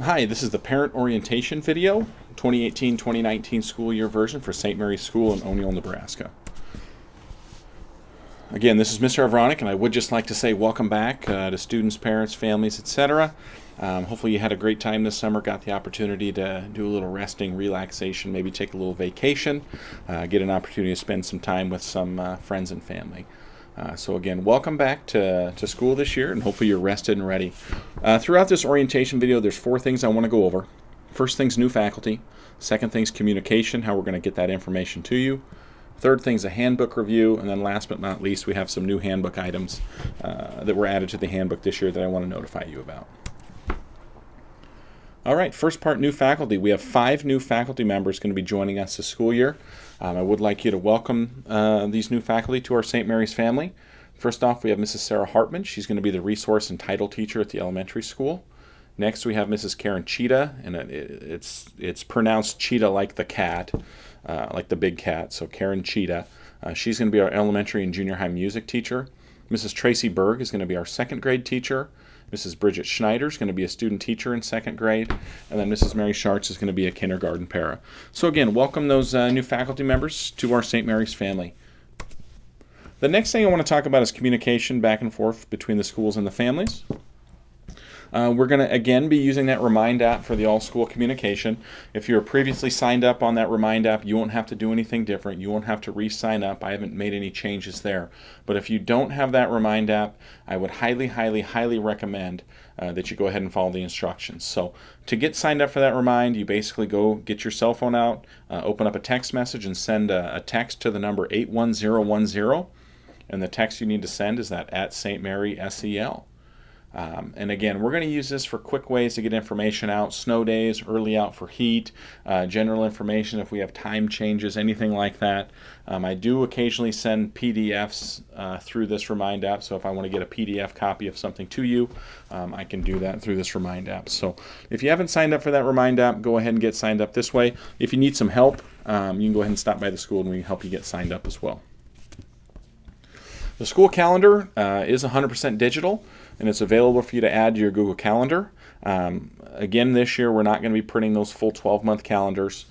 Hi, this is the parent orientation video, 2018-2019 school year version for St. Mary's School in O'Neill, Nebraska. Again, this is Mr. Avronic, and I would just like to say welcome back to students, parents, families, etc. Hopefully you had a great time this summer, got the opportunity to do a little resting, relaxation, maybe take a little vacation, get an opportunity to spend some time with some friends and family. So again, welcome back to school this year, and hopefully you're rested and ready. Throughout this orientation video, there's 4 things I want to go over. First thing's new faculty. Second thing's communication, how we're going to get that information to you. Third thing's a handbook review, and then last but not least, we have some new handbook items that were added to the handbook this year that I want to notify you about. All right, first part, new faculty. We have 5 new faculty members going to be joining us this school year. I would like you to welcome these new faculty to our St. Mary's family. First off, we have Mrs. Sarah Hartman. She's going to be the resource and title teacher at the elementary school. Next, we have Mrs. Karen Cheetah, and it's pronounced cheetah like the cat, like the big cat, so Karen Cheetah. She's going to be our elementary and junior high music teacher. Mrs. Tracy Berg is going to be our 2nd grade teacher. Mrs. Bridget Schneider is going to be a student teacher in 2nd grade, and then Mrs. Mary Schartz is going to be a kindergarten para. So again, welcome those new faculty members to our St. Mary's family. The next thing I want to talk about is communication back and forth between the schools and the families. We're going to again be using that Remind app for the all-school communication. If you were previously signed up on that Remind app, you won't have to do anything different. You won't have to re-sign up. I haven't made any changes there. But if you don't have that Remind app, I would highly, highly, highly recommend that you go ahead and follow the instructions. So to get signed up for that Remind, you basically go get your cell phone out, open up a text message, and send a text to the number 81010. And the text you need to send is that at St. Mary SEL. And again, we're going to use this for quick ways to get information out, snow days, early out for heat, general information if we have time changes, anything like that. I do occasionally send PDFs through this Remind app, so if I want to get a PDF copy of something to you, I can do that through this Remind app. So if you haven't signed up for that Remind app, go ahead and get signed up this way. If you need some help, you can go ahead and stop by the school and we can help you get signed up as well. The school calendar is 100% digital, and it's available for you to add to your Google Calendar. Again, this year we're not going to be printing those full 12-month calendars.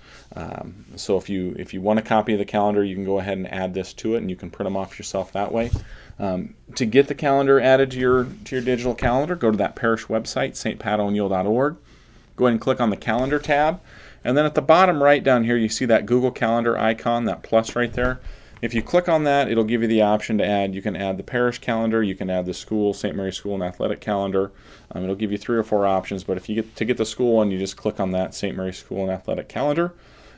So if you want a copy of the calendar, you can go ahead and add this to it, and you can print them off yourself that way. To get the calendar added to your digital calendar, go to that parish website, stpatoneal.org. Go ahead and click on the Calendar tab, and then at the bottom right down here, you see that Google Calendar icon, that plus right there. If you click on that, it'll give you the option to add. You can add the parish calendar, you can add the school, St. Mary's School and Athletic calendar. It'll give you 3 or 4 options, but if you get the school one, you just click on that St. Mary's School and Athletic calendar,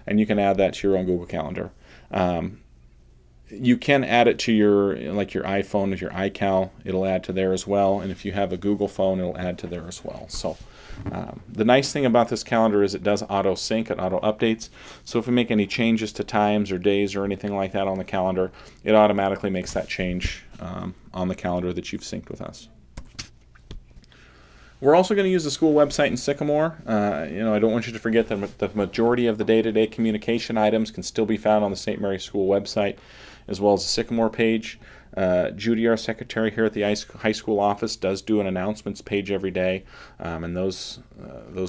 and you can add that to your own Google Calendar. You can add it to your iPhone with your iCal. It'll add to there as well, and if you have a Google phone, it'll add to there as well. So the nice thing about this calendar is it does auto sync and auto updates. So if we make any changes to times or days or anything like that on the calendar, it automatically makes that change on the calendar that you've synced with us. We're also going to use the school website in Sycamore. I don't want you to forget that the majority of the day-to-day communication items can still be found on the St. Mary's School website, as well as the Sycamore page. Judy, our secretary here at the high school office, does do an announcements page every day, and those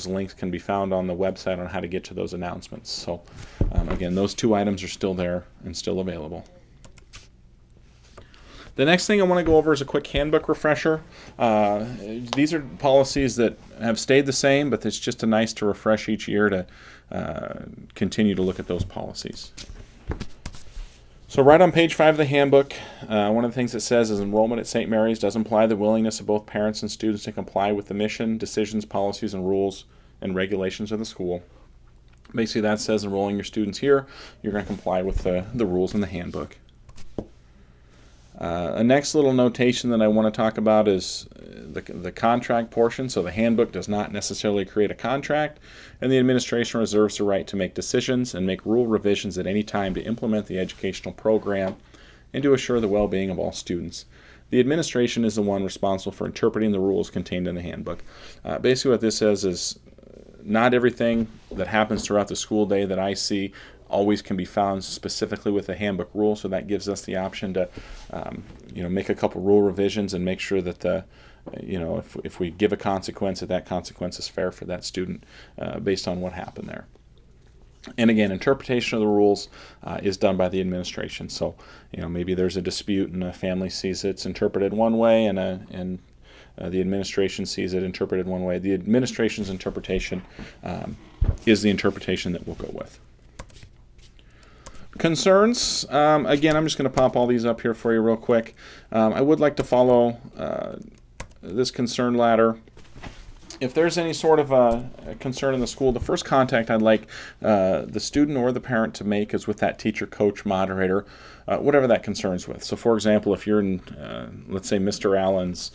links can be found on the website on how to get to those announcements. So again, those 2 items are still there and still available. The next thing I want to go over is a quick handbook refresher. These are policies that have stayed the same, but it's just nice to refresh each year to continue to look at those policies. So right on page 5 of the handbook, one of the things it says is enrollment at St. Mary's does imply the willingness of both parents and students to comply with the mission, decisions, policies, and rules and regulations of the school. Basically, that says enrolling your students here, you're going to comply with the rules in the handbook. A next little notation that I want to talk about is the contract portion. So the handbook does not necessarily create a contract, and the administration reserves the right to make decisions and make rule revisions at any time to implement the educational program and to assure the well-being of all students. The administration is the one responsible for interpreting the rules contained in the handbook. Basically what this says is not everything that happens throughout the school day that I see always can be found specifically with the handbook rule, so that gives us the option to make a couple rule revisions and make sure that the if we give a consequence, that consequence is fair for that student based on what happened there. And again, interpretation of the rules is done by the administration. So, maybe there's a dispute and a family sees it's interpreted one way, and the administration sees it interpreted one way. The administration's interpretation is the interpretation that we'll go with. Concerns. Again, I'm just going to pop all these up here for you real quick. I would like to follow this concern ladder. If there's any sort of a concern in the school, the first contact I'd like the student or the parent to make is with that teacher, coach, moderator, whatever that concern's with. So, for example, if you're in, let's say, Mr. Allen's,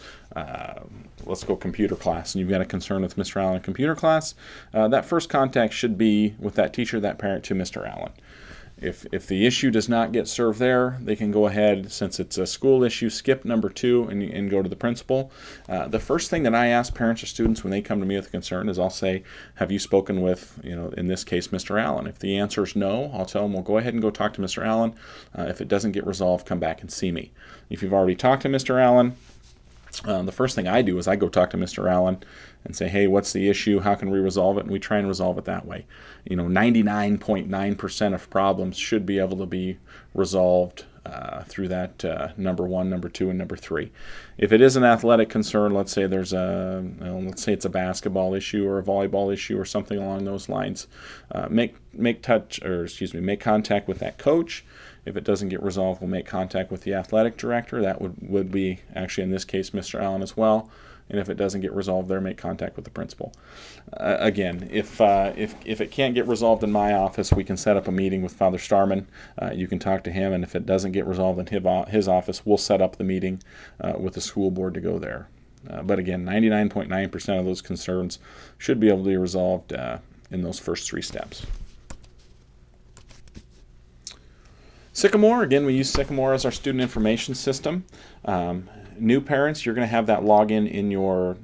let's go computer class, and you've got a concern with Mr. Allen in computer class, that first contact should be with that teacher, that parent, to Mr. Allen. If the issue does not get served there, they can go ahead, since it's a school issue, skip number 2 and go to the principal. The first thing that I ask parents or students when they come to me with a concern is I'll say, have you spoken with, in this case, Mr. Allen? If the answer is no, I'll tell them, well, go ahead and go talk to Mr. Allen. If it doesn't get resolved, come back and see me. If you've already talked to Mr. Allen, the first thing I do is I go talk to Mr. Allen and say, hey, what's the issue? How can we resolve it? And we try and resolve it that way. 99.9% of problems should be able to be resolved through that number 1, number 2, and number 3. If it is an athletic concern, let's say there's let's say it's a basketball issue or a volleyball issue or something along those lines, make contact with that coach. If it doesn't get resolved, we'll make contact with the athletic director. That would be actually in this case Mr. Allen as well. And if it doesn't get resolved there, make contact with the principal. Again, if it can't get resolved in my office, we can set up a meeting with Father Starman. You can talk to him, and if it doesn't get resolved in his office, we'll set up the meeting with the school board to go there. But again, 99.9% of those concerns should be able to be resolved in those first 3 steps. Sycamore, again, we use Sycamore as our student information system. New parents, you're going to have that login in your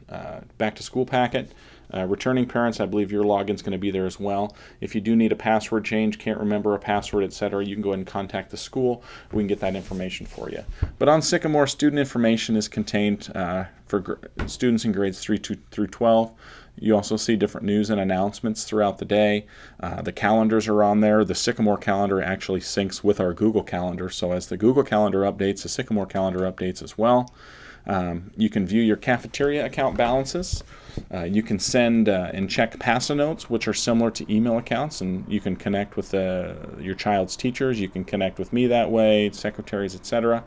back-to-school packet. Returning parents, I believe your login's going to be there as well. If you do need a password change, can't remember a password, etc., you can go ahead and contact the school. We can get that information for you. But on Sycamore, student information is contained for students in grades 3 through 12. You also see different news and announcements throughout the day. The calendars are on there. The Sycamore calendar actually syncs with our Google Calendar. So as the Google Calendar updates, the Sycamore calendar updates as well. You can view your cafeteria account balances. You can send and check PASA notes, which are similar to email accounts, and you can connect with your child's teachers. You can connect with me that way, secretaries, etc.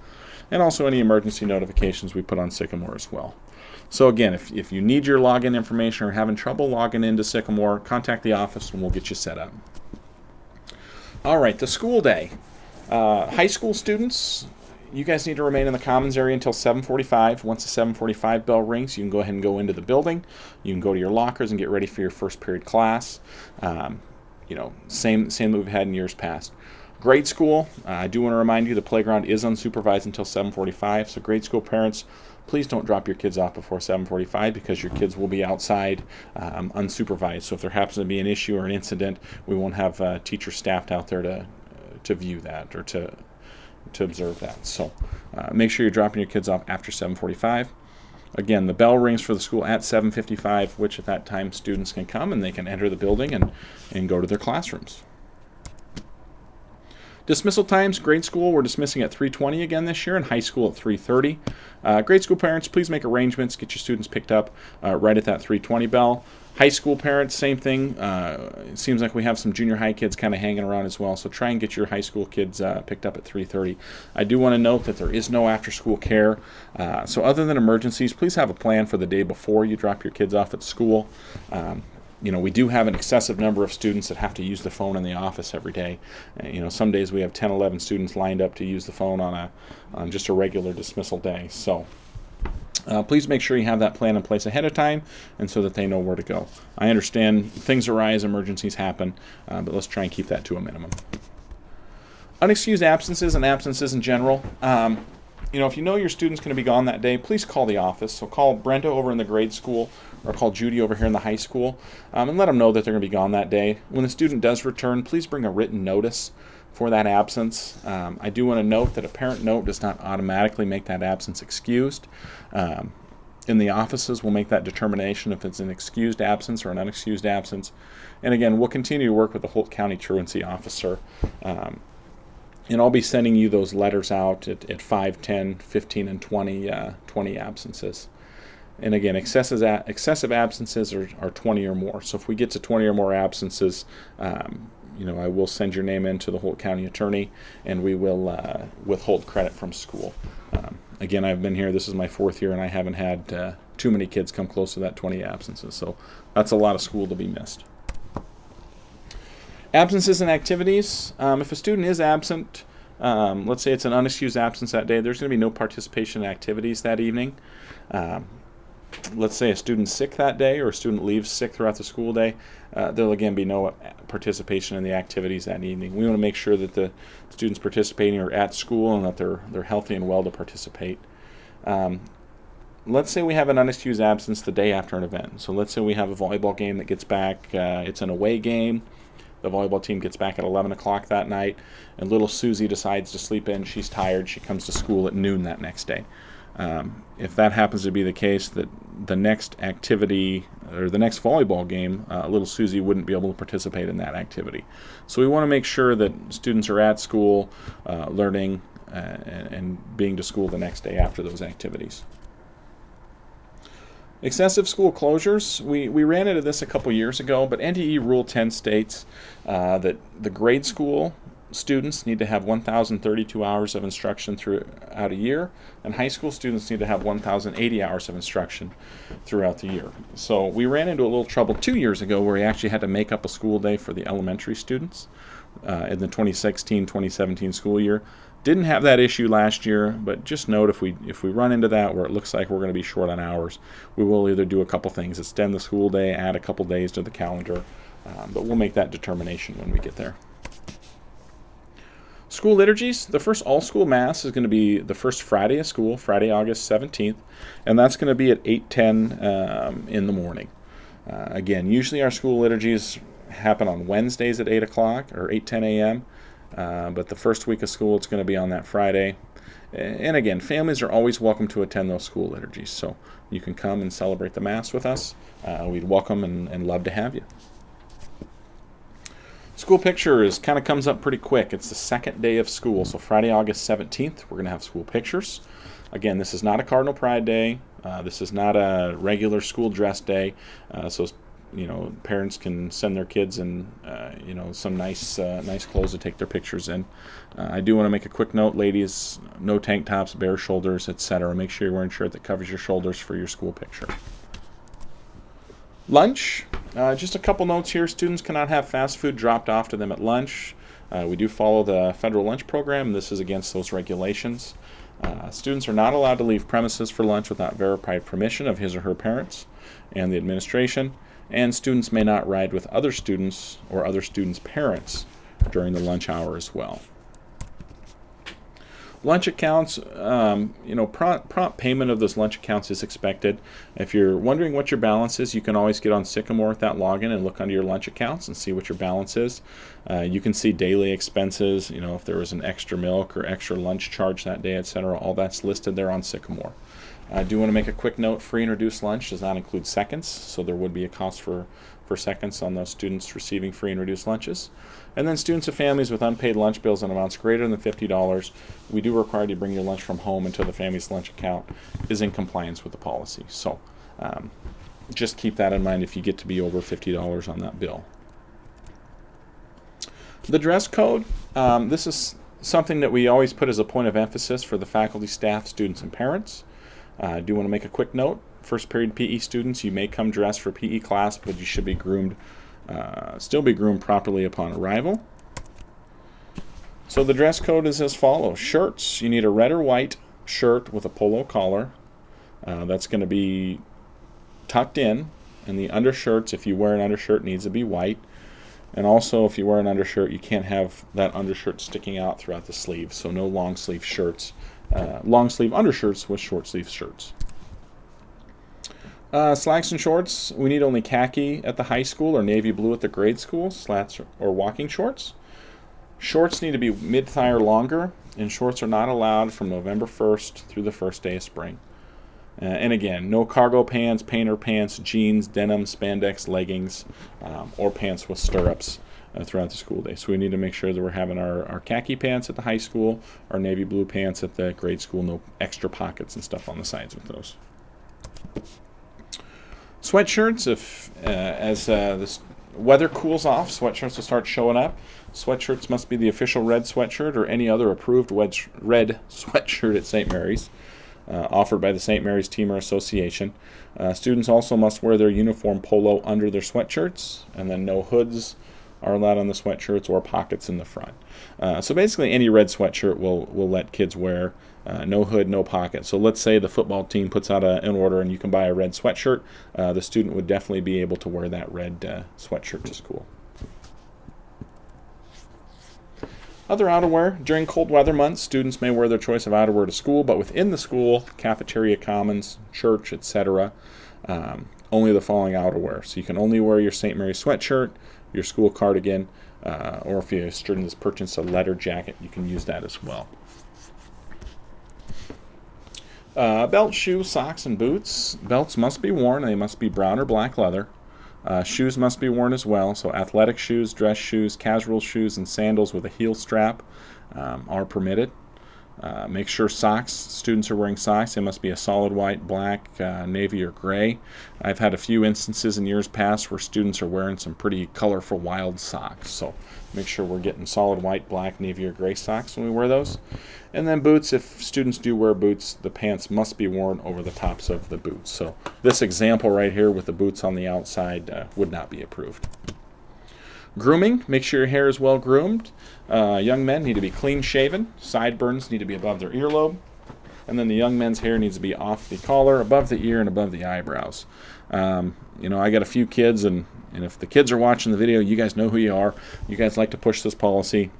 And also any emergency notifications we put on Sycamore as well. So again, if you need your login information or having trouble logging into Sycamore, contact the office and we'll get you set up. All right, the school day. High school students, you guys need to remain in the commons area until 7:45. Once the 7:45 bell rings, you can go ahead and go into the building. You can go to your lockers and get ready for your first period class. Same that we've had in years past. Grade school, I do want to remind you the playground is unsupervised until 7:45. So grade school parents, please don't drop your kids off before 7:45 because your kids will be outside unsupervised. So if there happens to be an issue or an incident, we won't have teachers staffed out there to view that or to observe that. So make sure you're dropping your kids off after 7:45. Again, the bell rings for the school at 7:55, which at that time students can come and they can enter the building and go to their classrooms. Dismissal times, grade school, we're dismissing at 3:20 again this year, and high school at 3:30. Grade school parents, please make arrangements, get your students picked up right at that 3:20 bell. High school parents, same thing. It seems like we have some junior high kids kind of hanging around as well, so try and get your high school kids picked up at 3:30. I do want to note that there is no after-school care, so other than emergencies, please have a plan for the day before you drop your kids off at school. We do have an excessive number of students that have to use the phone in the office every day. Some days we have 10, 11 students lined up to use the phone on just a regular dismissal day. So please make sure you have that plan in place ahead of time and so that they know where to go. I understand things arise, emergencies happen, but let's try and keep that to a minimum. Unexcused absences and absences in general. If you know your student's going to be gone that day, please call the office. So call Brenda over in the grade school or call Judy over here in the high school and let them know that they're going to be gone that day. When the student does return, please bring a written notice for that absence. I do want to note that a parent note does not automatically make that absence excused. In the offices, we'll make that determination if it's an excused absence or an unexcused absence. And again, we'll continue to work with the Holt County Truancy officer. And I'll be sending you those letters out at 5, 10, 15, and 20 absences. And again, excessive absences are 20 or more. So if we get to 20 or more absences, I will send your name in to the Holt County attorney, and we will withhold credit from school. Again, I've been here, this is my 4th year, and I haven't had too many kids come close to that 20 absences. So that's a lot of school to be missed. Absences and activities. If a student is absent, let's say it's an unexcused absence that day, there's going to be no participation in activities that evening. Let's say a student's sick that day, or a student leaves sick throughout the school day, there'll again be no participation in the activities that evening. We want to make sure that the students participating are at school and that they're healthy and well to participate. Let's say we have an unexcused absence the day after an event. So let's say we have a volleyball game that gets back, it's an away game. The volleyball team gets back at 11 o'clock that night, and little Susie decides to sleep in. She's tired. She comes to school at noon that next day. If that happens to be the case, that the next activity or the next volleyball game, little Susie wouldn't be able to participate in that activity. So we want to make sure that students are at school, learning, and being to school the next day after those activities. Excessive school closures. We ran into this a couple years ago, but NDE Rule 10 states that the grade school students need to have 1,032 hours of instruction throughout a year, and high school students need to have 1,080 hours of instruction throughout the year. So we ran into a little trouble 2 years ago where we actually had to make up a school day for the elementary students in the 2016-2017 school year. Didn't have that issue last year, but just note if we run into that where it looks like we're going to be short on hours, we will either do a couple things: extend the school day, add a couple days to the calendar, but we'll make that determination when we get there. School liturgies. The first all-school mass is going to be the first Friday of school, Friday, August 17th, and that's going to be at 8:10 in the morning. Again, usually our school liturgies happen on Wednesdays at 8 o'clock or 8:10 a.m., but the first week of school, it's going to be on that Friday. And again, families are always welcome to attend those school liturgies, so you can come and celebrate the Mass with us. We'd welcome and love to have you. School picture kind of comes up pretty quick. It's the second day of school, so Friday, August 17th, we're going to have school pictures. Again, this is not a Cardinal Pride Day. This is not a regular school dress day, so parents can send their kids in, some nice clothes to take their pictures in. I do want to make a quick note, ladies: no tank tops, bare shoulders, etc. Make sure you're wearing a shirt that covers your shoulders for your school picture. Lunch. Just a couple notes here. Students cannot have fast food dropped off to them at lunch. We do follow the federal lunch program, and this is against those regulations. Students are not allowed to leave premises for lunch without verified permission of his or her parents and the administration. And students may not ride with other students or other students' parents during the lunch hour as well. Lunch accounts, prompt payment of those lunch accounts is expected. If you're wondering what your balance is, you can always get on Sycamore with that login and look under your lunch accounts and see what your balance is. You can see daily expenses, if there was an extra milk or extra lunch charge that day, etc. All that's listed there on Sycamore. I do want to make a quick note: free and reduced lunch does not include seconds, so there would be a cost for seconds on those students receiving free and reduced lunches. And then students of families with unpaid lunch bills and amounts greater than $50, we do require you to bring your lunch from home until the family's lunch account is in compliance with the policy. So just keep that in mind if you get to be over $50 on that bill. The dress code, this is something that we always put as a point of emphasis for the faculty, staff, students, and parents. I do want to make a quick note: first period PE students, you may come dressed for PE class, but you should be still be groomed properly upon arrival. So the dress code is as follows. Shirts, you need a red or white shirt with a polo collar. That's going to be tucked in, and the undershirts, if you wear an undershirt, needs to be white. And also, if you wear an undershirt, you can't have that undershirt sticking out throughout the sleeve, so no long sleeve shirts. Long sleeve undershirts with short sleeve shirts. Slacks and shorts, we need only khaki at the high school or navy blue at the grade school, slats or walking shorts. Shorts need to be mid-thigh or longer, and shorts are not allowed from November 1st through the first day of spring. And again, no cargo pants, painter pants, jeans, denim, spandex, leggings, or pants with stirrups throughout the school day. So we need to make sure that we're having our khaki pants at the high school, our navy blue pants at the grade school, no extra pockets and stuff on the sides with those. Sweatshirts, as this weather cools off, sweatshirts will start showing up. Sweatshirts must be the official red sweatshirt or any other approved red sweatshirt at St. Mary's, offered by the St. Mary's Teamer Association. Students also must wear their uniform polo under their sweatshirts, and then no hoods are allowed on the sweatshirts or pockets in the front. So basically any red sweatshirt will let kids wear. No hood, no pocket. So let's say the football team puts out an order and you can buy a red sweatshirt. The student would definitely be able to wear that red sweatshirt to school. Other outerwear. During cold weather months, students may wear their choice of outerwear to school, but within the school, cafeteria, commons, church, etc., only the following outerwear. So you can only wear your St. Mary's sweatshirt, your school cardigan, or if your student has purchased a leather jacket, you can use that as well. Belt, shoes, socks, and boots. Belts must be worn. They must be brown or black leather. Shoes must be worn as well. So athletic shoes, dress shoes, casual shoes, and sandals with a heel strap are permitted. Make sure socks, students are wearing socks. They must be a solid white, black, navy, or gray. I've had a few instances in years past where students are wearing some pretty colorful, wild socks. So make sure we're getting solid white, black, navy, or gray socks when we wear those. And then boots, if students do wear boots, the pants must be worn over the tops of the boots. So this example right here with the boots on the outside would not be approved. Grooming, make sure your hair is well groomed. Young men need to be clean shaven. Sideburns need to be above their earlobe. And then the young men's hair needs to be off the collar, above the ear, and above the eyebrows. I got a few kids, and if the kids are watching the video, you guys know who you are. You guys like to push this policy.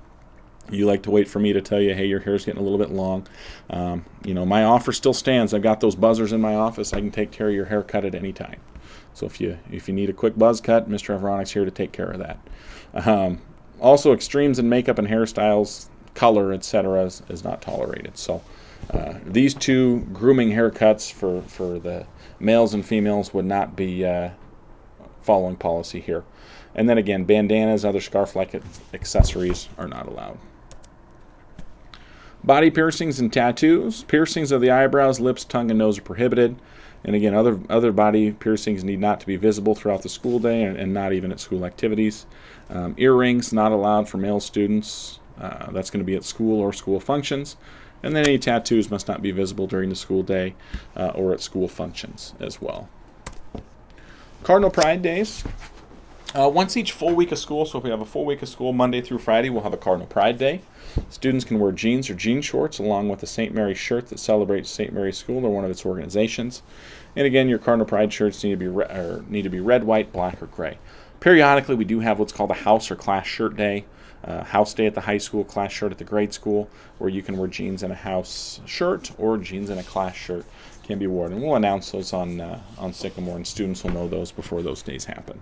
You like to wait for me to tell you, hey, your hair's getting a little bit long. My offer still stands. I've got those buzzers in my office. I can take care of your haircut at any time. So if you need a quick buzz cut, Mr. Everonics here to take care of that. Also, extremes in makeup and hairstyles, color, etc. is not tolerated. So these two grooming haircuts for the males and females would not be following policy here. And then again, bandanas, other scarf-like accessories are not allowed. Body piercings and tattoos. Piercings of the eyebrows, lips, tongue, and nose are prohibited. And again, other body piercings need not to be visible throughout the school day and not even at school activities. Earrings, not allowed for male students. That's going to be at school or school functions. And then any tattoos must not be visible during the school day or at school functions as well. Cardinal Pride Days. Once each full week of school, so if we have a full week of school, Monday through Friday, we'll have a Cardinal Pride Day. Students can wear jeans or jean shorts along with a St. Mary's shirt that celebrates St. Mary's School or one of its organizations. And again, your Cardinal Pride shirts need to be red, white, black, or gray. Periodically, we do have what's called a house or class shirt day. House day at the high school, class shirt at the grade school, where you can wear jeans and a house shirt or jeans and a class shirt can be worn. And we'll announce those on Sycamore, and students will know those before those days happen.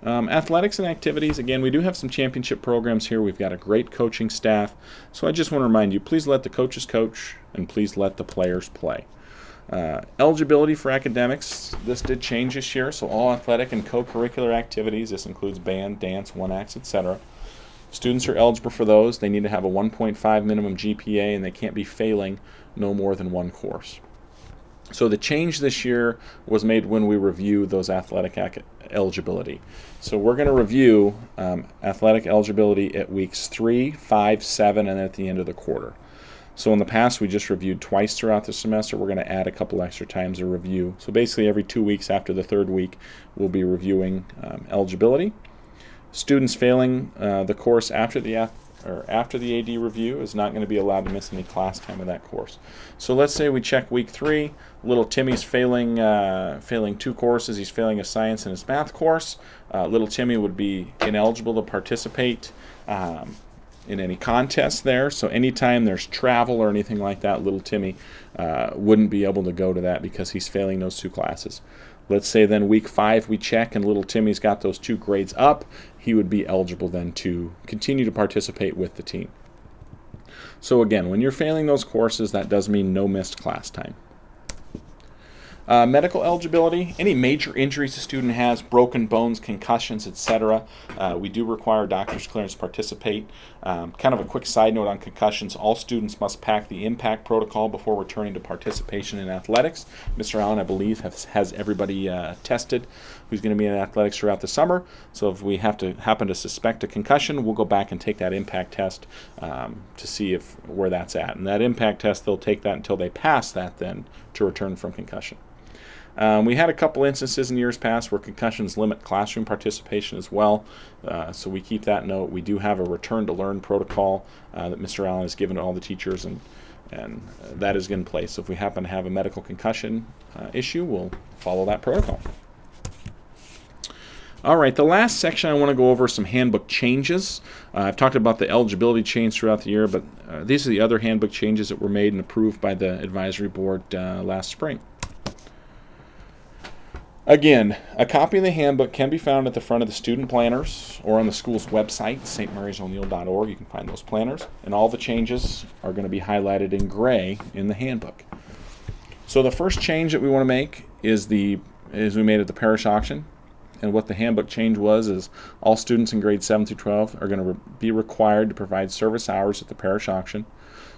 Athletics and activities, again, we do have some championship programs here. We've got a great coaching staff. So I just want to remind you, please let the coaches coach and please let the players play. Eligibility for academics, this did change this year, so all athletic and co-curricular activities, this includes band, dance, one-acts, etc. Students are eligible for those. They need to have a 1.5 minimum GPA and they can't be failing no more than one course. So the change this year was made when we review those athletic eligibility. So we're going to review athletic eligibility at weeks 3, 5, 7, and at the end of the quarter. So in the past, we just reviewed twice throughout the semester. We're going to add a couple extra times a review. So basically every 2 weeks after the third week, we'll be reviewing eligibility. Students failing the course after the AD review is not going to be allowed to miss any class time of that course. So let's say we check week 3. Little Timmy's failing 2 courses. He's failing a science and his math course. Little Timmy would be ineligible to participate in any contest there. So anytime there's travel or anything like that, little Timmy wouldn't be able to go to that because he's failing those 2 classes. Let's say then week 5 we check and little Timmy's got those 2 grades up. He would be eligible then to continue to participate with the team. So again, when you're failing those courses, that does mean no missed class time. Medical eligibility, any major injuries a student has, broken bones, concussions, etc. We do require doctor's clearance to participate. Kind of a quick side note on concussions, all students must pack the impact protocol before returning to participation in athletics. Mr. Allen, I believe, has everybody tested who's going to be in athletics throughout the summer. So if we happen to suspect a concussion, we'll go back and take that impact test to see where that's at. And that impact test, they'll take that until they pass that then to return from concussion. We had a couple instances in years past where concussions limit classroom participation as well, so we keep that note. We do have a return to learn protocol that Mr. Allen has given to all the teachers, and that is in place. So if we happen to have a medical concussion issue, we'll follow that protocol. All right, the last section I want to go over some handbook changes. I've talked about the eligibility change throughout the year, but these are the other handbook changes that were made and approved by the advisory board last spring. Again, a copy of the handbook can be found at the front of the student planners or on the school's website, stmariesoneil.org. You can find those planners, and all the changes are going to be highlighted in gray in the handbook. So the first change that we want to make is we made at the parish auction. And what the handbook change was is all students in grades 7 through 12 are going to be required to provide service hours at the parish auction.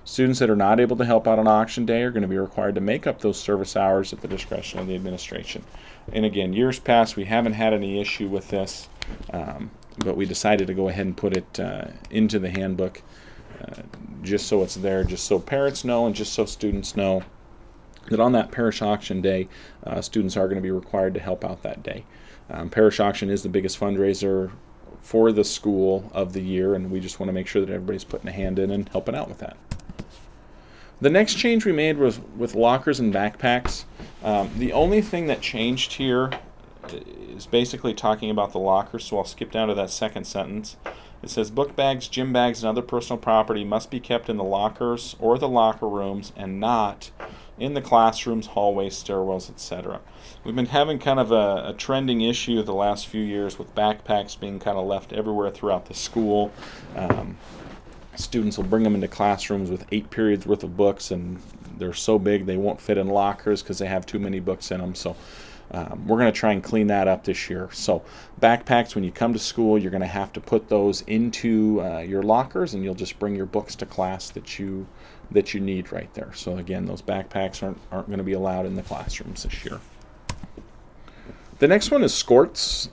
Students that are not able to help out on auction day are going to be required to make up those service hours at the discretion of the administration. And again, years past, we haven't had any issue with this, but we decided to go ahead and put it into the handbook just so it's there, just so parents know and just so students know that on that parish auction day, students are going to be required to help out that day. Parish auction is the biggest fundraiser for the school of the year, and we just want to make sure that everybody's putting a hand in and helping out with that. The next change we made was with lockers and backpacks. The only thing that changed here is basically talking about the lockers, so I'll skip down to that second sentence. It says book bags, gym bags, and other personal property must be kept in the lockers or the locker rooms and not in the classrooms, hallways, stairwells, etc. We've been having kind of a trending issue the last few years with backpacks being kind of left everywhere throughout the school. Students will bring them into classrooms with 8 periods worth of books, and they're so big they won't fit in lockers because they have too many books in them. So we're going to try and clean that up this year. So backpacks, when you come to school, you're going to have to put those into your lockers, and you'll just bring your books to class that you need right there. So again, those backpacks aren't going to be allowed in the classrooms this year. The next one is skorts.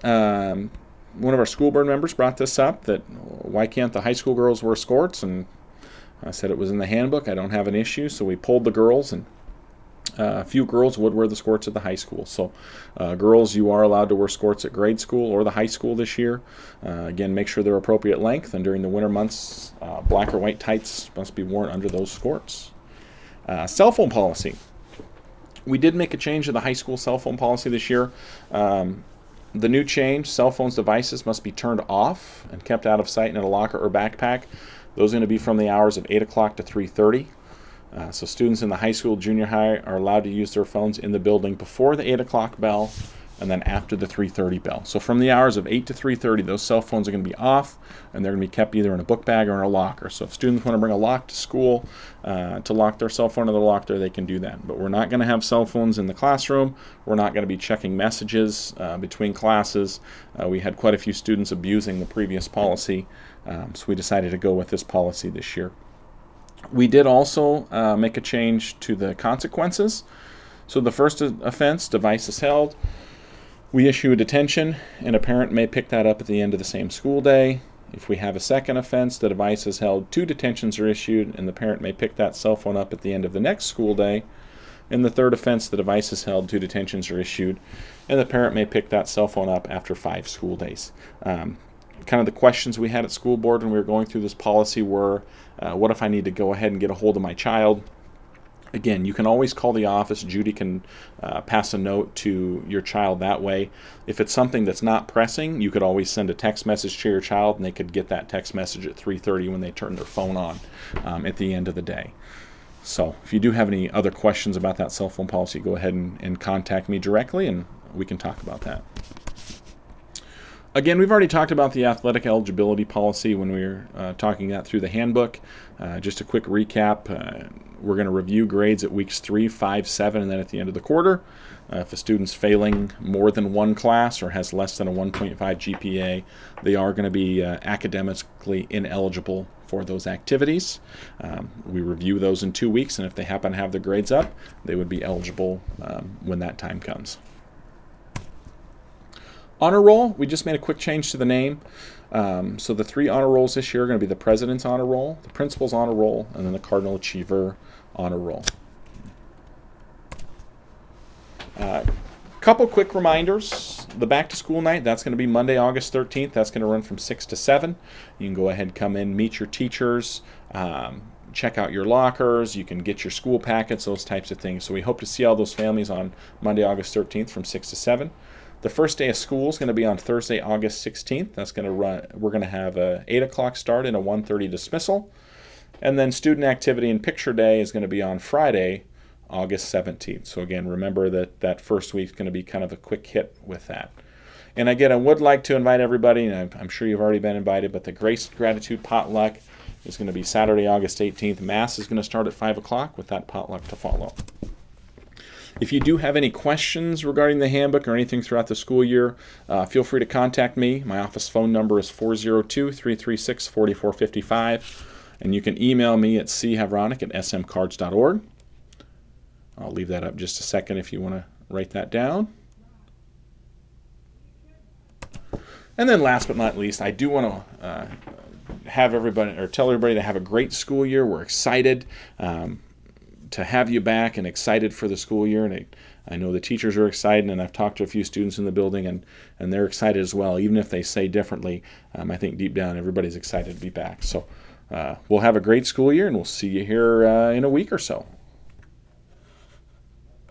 One of our school board members brought this up, that why can't the high school girls wear skorts? And I said it was in the handbook. I don't have an issue. So we polled the girls, and a few girls would wear the skorts at the high school. So girls, you are allowed to wear skorts at grade school or the high school this year. Again, make sure they're appropriate length, and during the winter months, black or white tights must be worn under those skorts. Cell phone policy. We did make a change to the high school cell phone policy this year. The new change, cell phones devices must be turned off and kept out of sight in a locker or backpack. Those are going to be from the hours of 8 o'clock to 3:30. So students in the high school, junior high are allowed to use their phones in the building before the 8 o'clock bell and then after the 3:30 bell. So from the hours of 8 to 3:30, those cell phones are going to be off, and they're going to be kept either in a book bag or in a locker. So if students want to bring a lock to school to lock their cell phone in the locker, they can do that. But we're not going to have cell phones in the classroom. We're not going to be checking messages between classes. We had quite a few students abusing the previous policy, so we decided to go with this policy this year. We did also make a change to the consequences. So the first offense, device is held. We issue a detention, and a parent may pick that up at the end of the same school day. If we have a second offense, the device is held, 2 detentions are issued, and the parent may pick that cell phone up at the end of the next school day. In the third offense, the device is held, 2 detentions are issued, and the parent may pick that cell phone up after 5 school days. Kind of the questions we had at school board when we were going through this policy were, what if I need to go ahead and get a hold of my child? Again, you can always call the office. Judy can pass a note to your child that way. If it's something that's not pressing, you could always send a text message to your child, and they could get that text message at 3:30 when they turn their phone on at the end of the day. So if you do have any other questions about that cell phone policy, go ahead and contact me directly, and we can talk about that. Again, we've already talked about the athletic eligibility policy when we were talking that through the handbook. Just a quick recap. We're going to review grades at weeks 3, 5, 7, and then at the end of the quarter. If a student's failing more than one class or has less than a 1.5 GPA, they are going to be academically ineligible for those activities. We review those in 2 weeks, and if they happen to have their grades up, they would be eligible when that time comes. Honor roll, we just made a quick change to the name. So the 3 honor rolls this year are going to be the President's Honor Roll, the Principal's Honor Roll, and then the Cardinal Achiever Honor Roll. Couple quick reminders. The back to school night, that's going to be Monday, August 13th. That's going to run from 6 to 7. You can go ahead and come in, meet your teachers, check out your lockers. You can get your school packets, those types of things. So we hope to see all those families on Monday, August 13th from 6 to 7. The first day of school is going to be on Thursday, August 16th. That's going to run. We're going to have a 8 o'clock start and a 1:30 dismissal. And then student activity and picture day is going to be on Friday, August 17th. So again, remember that first week is going to be kind of a quick hit with that. And again, I would like to invite everybody, and I'm sure you've already been invited, but the Grace Gratitude Potluck is going to be Saturday, August 18th. Mass is going to start at 5 o'clock with that potluck to follow. If you do have any questions regarding the handbook or anything throughout the school year, feel free to contact me. My office phone number is 402-336-4455, and you can email me at chevronik@smcards.org. I'll leave that up just a second if you want to write that down. And then last but not least, I do want to have everybody, or tell everybody, to have a great school year. We're excited to have you back and excited for the school year. And I know the teachers are excited, and I've talked to a few students in the building, and they're excited as well. Even if they say differently, I think deep down everybody's excited to be back. So we'll have a great school year, and we'll see you here in a week or so.